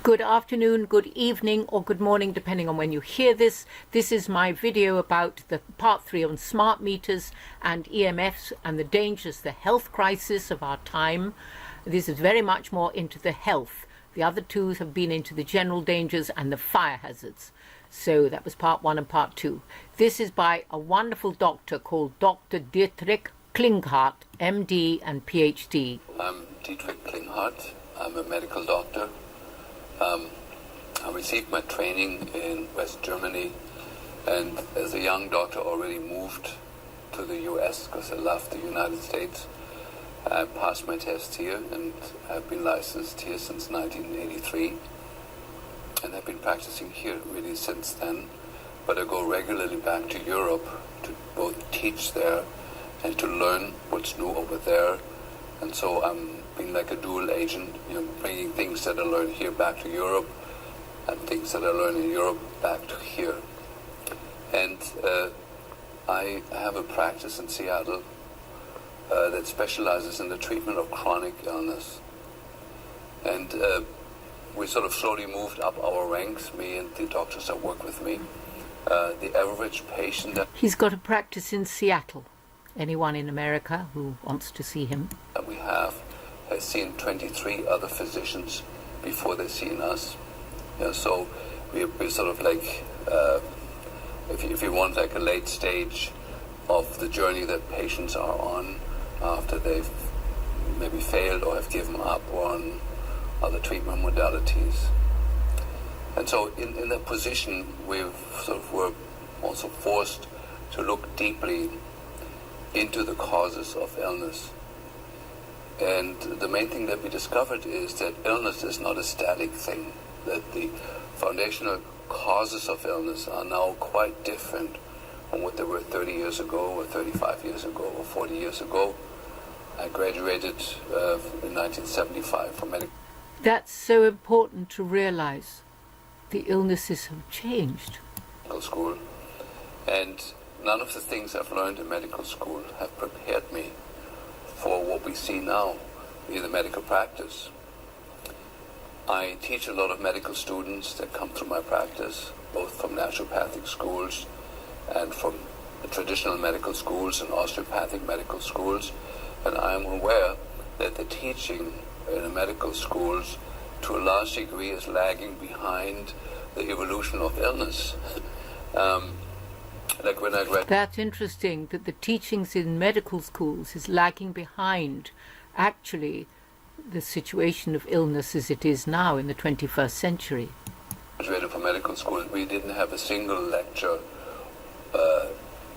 Good afternoon, good evening, or good morning, depending on when you hear this. This is my video about the part 3 on smart meters and EMFs and the dangers, the health crisis of our time. This is very much more into the health. The other two have been into the general dangers and the fire hazards. So that was part 1 and part 2. This is by a wonderful doctor called Dr. Dietrich Klinghardt, MD and PhD. I'm Dietrich Klinghardt. I'm a medical doctor. I received my training in West Germany, and as a young doctor already moved to the US because I loved the United States. I passed my test here and I've been licensed here since 1983, and I've been practicing here really since then. But I go regularly back to Europe to both teach there and to learn what's new over there. And so I'm being like a dual agent, bringing things that I learned here back to Europe and things that I learned in Europe back to here. And I have a practice in Seattle that specializes in the treatment of chronic illness. And we sort of slowly moved up our ranks, me and the doctors that work with me. The average patient that He's got a practice in Seattle. Anyone in America who wants to see him? we have has seen 23 other physicians before they've seen us. So we're sort of like, if you want, like a late stage of the journey that patients are on after they've maybe failed or have given up on other treatment modalities. And so in that position, we were also forced to look deeply into the causes of illness. And the main thing that we discovered is that illness is not a static thing, that the foundational causes of illness are now quite different from what they were 30 years ago or 35 years ago or 40 years ago. I graduated in 1975 from medical. That's so important to realize. The illnesses have changed. School, and none of the things I've learned in medical school have prepared me for what we see now in the medical practice. I teach a lot of medical students that come through my practice, both from naturopathic schools and from the traditional medical schools and osteopathic medical schools, and I am aware that the teaching in the medical schools to a large degree is lagging behind the evolution of illness. Like when I read, That's interesting that the teachings in medical schools is lagging behind actually the situation of illness as it is now in the 21st century. Graduated from medical school, we didn't have a single lecture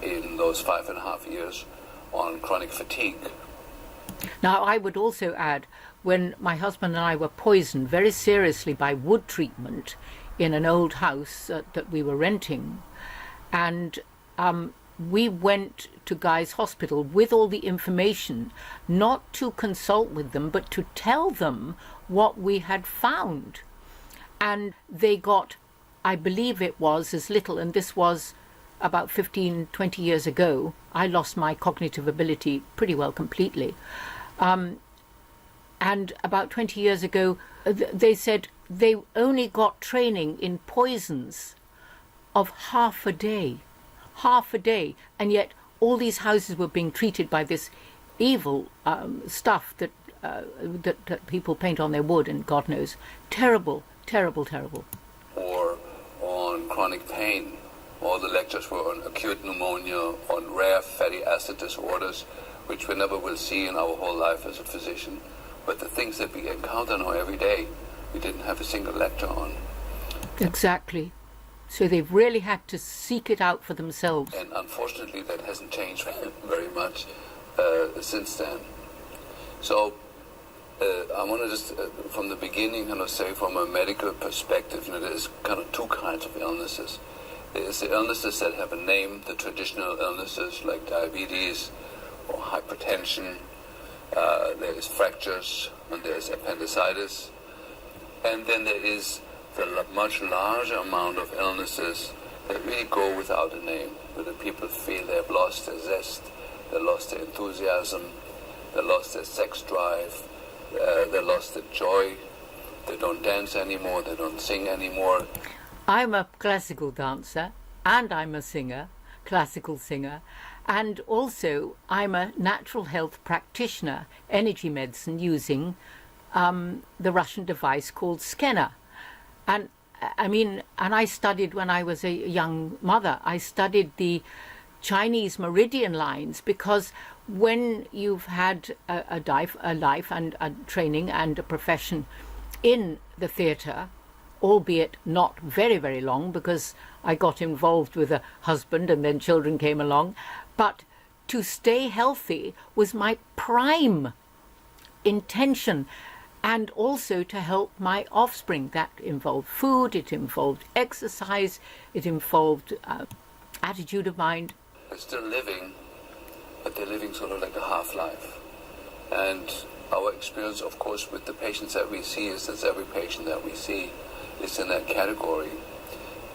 in those 5.5 years on chronic fatigue. Now, I would also add, when my husband and I were poisoned very seriously by wood treatment in an old house that we were renting, and we went to Guy's Hospital with all the information, not to consult with them, but to tell them what we had found. And they got, I believe it was as little, and this was about 15, 20 years ago. I lost my cognitive ability pretty well completely. And about 20 years ago, they said they only got training in poisons of half a day, and yet all these houses were being treated by this evil stuff that people paint on their wood, and God knows, terrible, terrible, terrible. Or on chronic pain. All the lectures were on acute pneumonia, on rare fatty acid disorders, which we never will see in our whole life as a physician. But the things that we encounter now every day, we didn't have a single lecture on. Exactly. So they've really had to seek it out for themselves. And unfortunately, that hasn't changed very much since then. So I want to just, from the beginning, say from a medical perspective, there's kind of two kinds of illnesses. There's the illnesses that have a name, the traditional illnesses like diabetes or hypertension. There is fractures, and there is appendicitis. And then there is the much larger amount of illnesses that really go without a name, where the people feel they have lost their zest, they lost their enthusiasm, they lost their sex drive, they lost their joy, They don't dance anymore, they don't sing anymore. I'm a classical dancer and I'm a singer, classical singer, and also I'm a natural health practitioner, energy medicine, using the Russian device called Scanner. And I studied when I was a young mother, I studied the Chinese meridian lines, because when you've had a life and a training and a profession in the theatre, albeit not very, very long, because I got involved with a husband and then children came along, but to stay healthy was my prime intention, and also to help my offspring. That involved food, it involved exercise, it involved attitude of mind. They're still living, but they're living sort of like a half-life. And our experience, of course, with the patients that we see is that every patient that we see is in that category.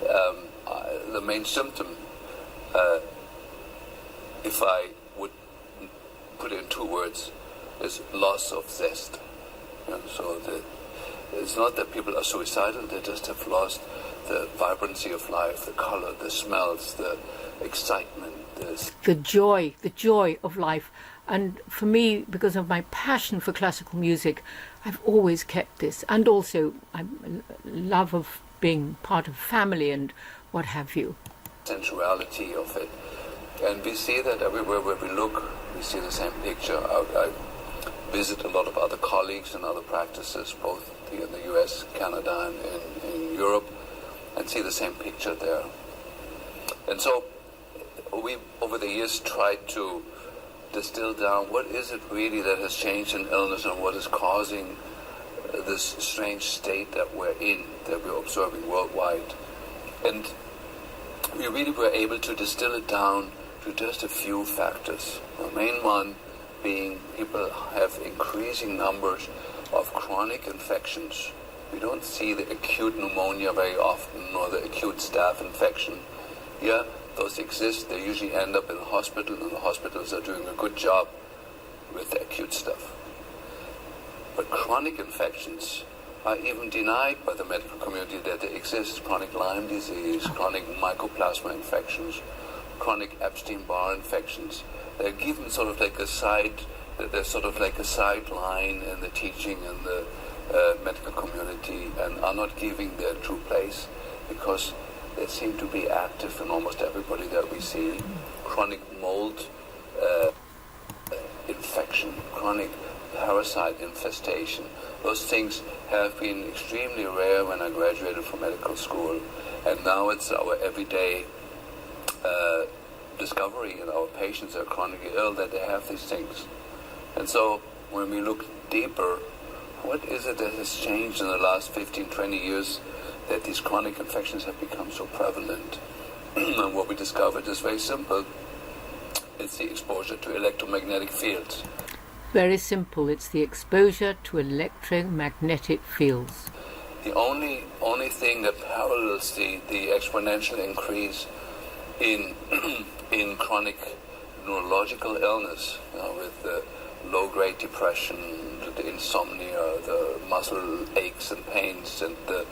The main symptom, if I would put it in 2 words, is loss of zest. So it's not that people are suicidal, they just have lost the vibrancy of life, the color, the smells, the excitement. The joy of life. And for me, because of my passion for classical music, I've always kept this. And also love of being part of family and what have you. Sensuality of it. And we see that everywhere where we look, we see the same picture. I visit a lot of other colleagues and other practices, both in the US, Canada, and in Europe, and see the same picture there. And so we, over the years, tried to distill down what is it really that has changed in illness and what is causing this strange state that we're in, that we're observing worldwide. And we really were able to distill it down to just a few factors. The main one being people have increasing numbers of chronic infections. We don't see the acute pneumonia very often, nor the acute staph infection. Yeah, those exist. They usually end up in the hospital, and the hospitals are doing a good job with the acute stuff. But chronic infections are even denied by the medical community that they exist. Chronic Lyme disease, chronic mycoplasma infections, chronic Epstein-Barr infections. They're given sort of like a sideline in the teaching and the medical community, and are not giving their true place because they seem to be active in almost everybody that we see. Chronic mold infection, chronic parasite infestation. Those things have been extremely rare when I graduated from medical school, and now it's our everyday discovery in our patients that are chronically ill that they have these things. And so when we look deeper, what is it that has changed in the last 15, 20 years that these chronic infections have become so prevalent? And what we discovered is very simple. It's the exposure to electromagnetic fields. Very simple. It's the exposure to electromagnetic fields. The only thing that parallels the exponential increase in chronic neurological illness, with the low-grade depression, the insomnia, the muscle aches and pains, and the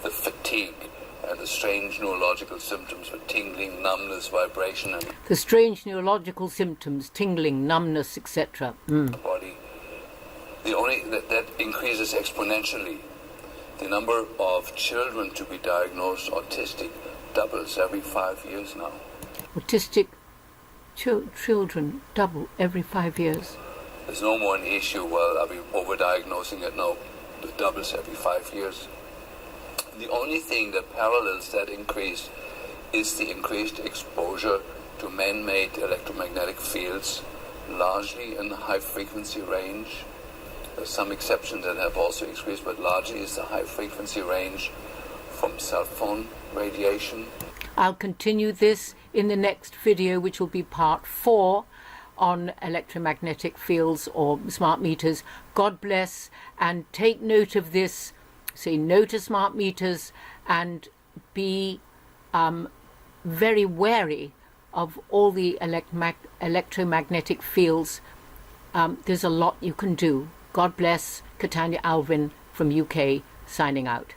fatigue, and the strange neurological symptoms with tingling, numbness, vibration, and the strange neurological symptoms, tingling, numbness, etc. The body. The only that increases exponentially. The number of children to be diagnosed autistic doubles every 5 years now. Autistic children double every 5 years. There's no more an issue, well, are we overdiagnosing it? No, it doubles every 5 years. The only thing that parallels that increase is the increased exposure to man-made electromagnetic fields, largely in the high-frequency range. There's some exceptions that have also increased, but largely is the high-frequency range from cell phone radiation. I'll continue this in the next video, which will be part 4 on electromagnetic fields or smart meters. God bless, and take note of this. Say no to smart meters, and be very wary of all the electromagnetic fields. There's a lot you can do. God bless. Katanya Alvin from UK. signing out.